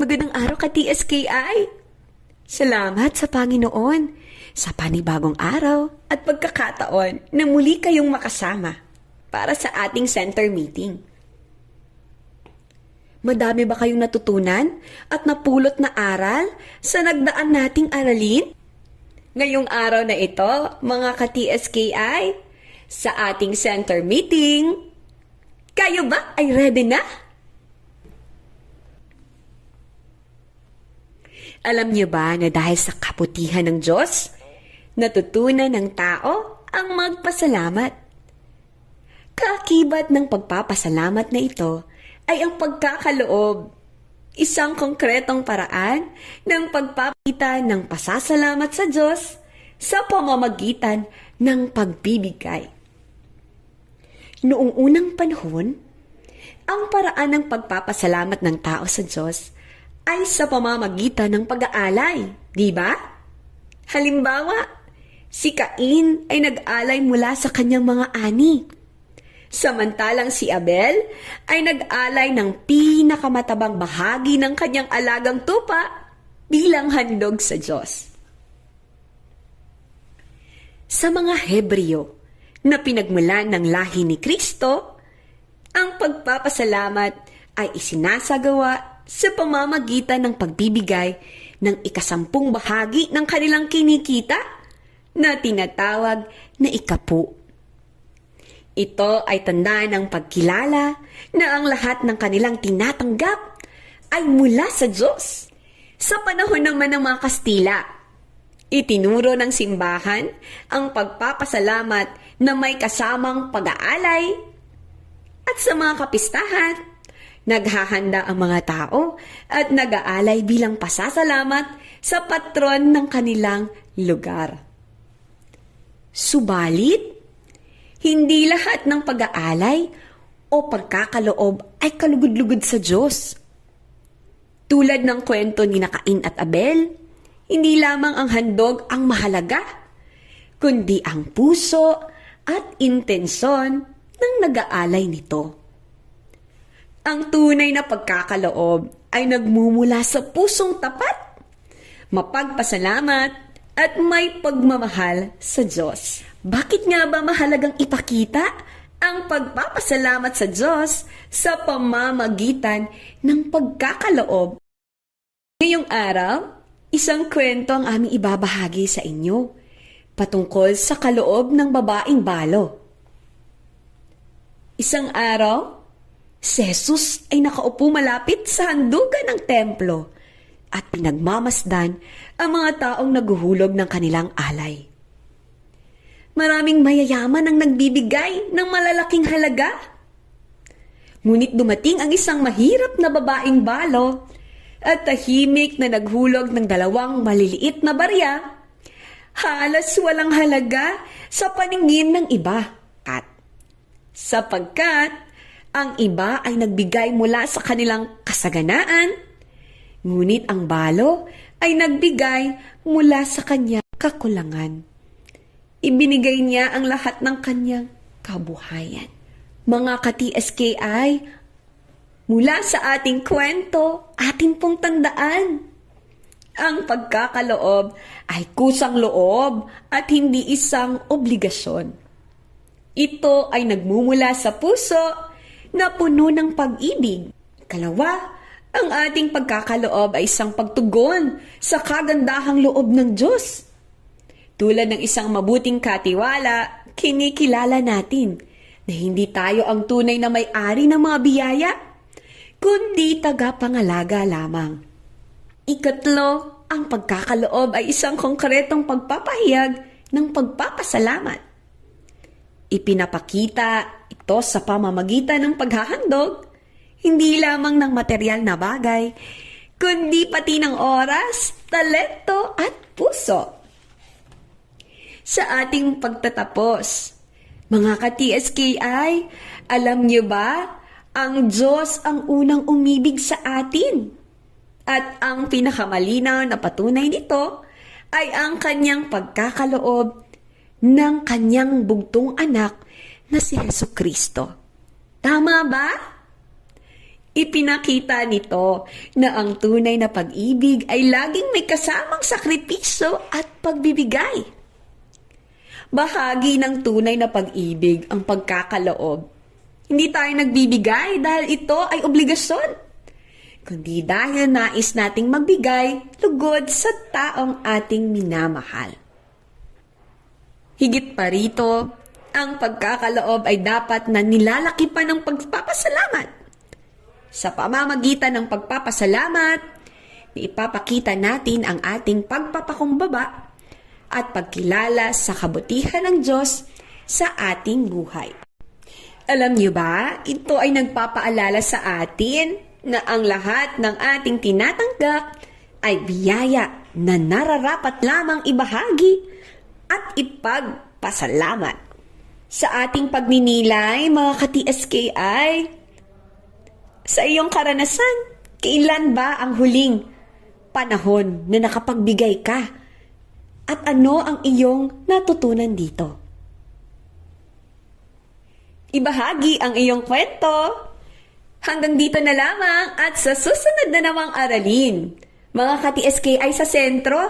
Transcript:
Magandang araw ka, TSKI. Salamat sa Panginoon sa panibagong araw at pagkakataon na muli kayong makasama para sa ating center meeting. Madami ba kayong natutunan at napulot na aral sa nagdaan nating aralin? Ngayong araw na ito, mga ka-TSKI, sa ating center meeting, kayo ba ay ready na? Alam niyo ba na dahil sa kabutihan ng Diyos, natutunan ng tao ang magpasalamat? Kaakibat ng pagpapasalamat na ito ay ang pagkakaloob, isang konkretong paraan ng pagpapakita ng pasasalamat sa Diyos sa pamamagitan ng pagbibigay. Noong unang panahon, ang paraan ng pagpapasalamat ng tao sa Diyos ay sa pamamagitan ng pag-aalay, di ba? Halimbawa, si Cain ay nag-alay mula sa kanyang mga ani. Samantalang si Abel ay nag-alay ng pinakamatabang bahagi ng kanyang alagang tupa bilang handog sa Diyos. Sa mga Hebreo na pinagmulan ng lahi ni Kristo, ang pagpapasalamat ay isinasagawa sa pamamagitan ng pagbibigay ng 10 bahagi ng kanilang kinikita na tinatawag na ikapu. Ito ay tanda ng pagkilala na ang lahat ng kanilang tinatanggap ay mula sa Diyos. Sa panahon naman ng mga Kastila, itinuro ng simbahan ang pagpapasalamat na may kasamang pag-aalay at sa mga kapistahan, naghahanda ang mga tao at nag-aalay bilang pasasalamat sa patron ng kanilang lugar. Subalit, hindi lahat ng pag-aalay o pagkakaloob ay kalugod-lugod sa Diyos. Tulad ng kwento ni Cain at Abel, hindi lamang ang handog ang mahalaga, kundi ang puso at intensyon ng nag-aalay nito. Ang tunay na pagkakaloob ay nagmumula sa pusong tapat, mapagpasalamat at may pagmamahal sa Diyos. Bakit nga ba mahalagang ipakita ang pagpapasalamat sa Diyos sa pamamagitan ng pagkakaloob? Ngayong araw, isang kwento ang aming ibabahagi sa inyo patungkol sa kaloob ng babaeng balo. Isang araw, si Jesus ay nakaupo malapit sa handugan ng templo at pinagmamasdan ang mga taong naguhulog ng kanilang alay. Maraming mayayaman ang nagbibigay ng malalaking halaga. Ngunit dumating ang isang mahirap na babaeng balo at tahimik na naghulog ng 2 maliliit na barya. Halos walang halaga sa paningin ng iba sapagkat ang iba ay nagbigay mula sa kanilang kasaganaan, ngunit ang balo ay nagbigay mula sa kanyang kakulangan. Ibinigay niya ang lahat ng kanyang kabuhayan. Mga ka-TSKI, mula sa ating kwento, atin pong tandaan. Ang pagkakaloob ay kusang loob at hindi isang obligasyon. Ito ay nagmumula sa puso na puno ng pag-ibig. Ikalawa, ang ating pagkakaloob ay isang pagtugon sa kagandahang loob ng Diyos. Tulad ng isang mabuting katiwala, kinikilala natin na hindi tayo ang tunay na may-ari ng mga biyaya, kundi tagapangalaga lamang. Ikatlo, ang pagkakaloob ay isang konkretong pagpapahayag ng pagpapasalamat. Ipinapakita ito sa pamamagitan ng paghahandog, hindi lamang ng material na bagay, kundi pati ng oras, talento at puso. Sa ating pagtatapos, mga ka-TSKI, alam niyo ba, ang Diyos ang unang umibig sa atin. At ang pinakamalinaw na patunay nito ay ang kanyang pagkakaloob ng kanyang bugtong anak na si Jesucristo. Tama ba? Ipinakita nito na ang tunay na pag-ibig ay laging may kasamang sakripisyo at pagbibigay. Bahagi ng tunay na pag-ibig ang pagkakaloob. Hindi tayo nagbibigay dahil ito ay obligasyon, kundi dahil nais nating magbigay lugod sa taong ating minamahal. Higit pa rito, ang pagkakaloob ay dapat na nilalaki pa ng pagpapasalamat. Sa pamamagitan ng pagpapasalamat, ipapakita natin ang ating pagpapakumbaba at pagkilala sa kabutihan ng Diyos sa ating buhay. Alam niyo ba, ito ay nagpapaalala sa atin na ang lahat ng ating tinatanggap ay biyaya na nararapat lamang ibahagi at ipagpasalamat. Sa ating pagninilay, mga ka-TSKI, sa iyong karanasan, kailan ba ang huling panahon na nakapagbigay ka? At ano ang iyong natutunan dito? Ibahagi ang iyong kwento. Hanggang dito na lamang at sa susunod na namang aralin. Mga ka-TSKI sa sentro,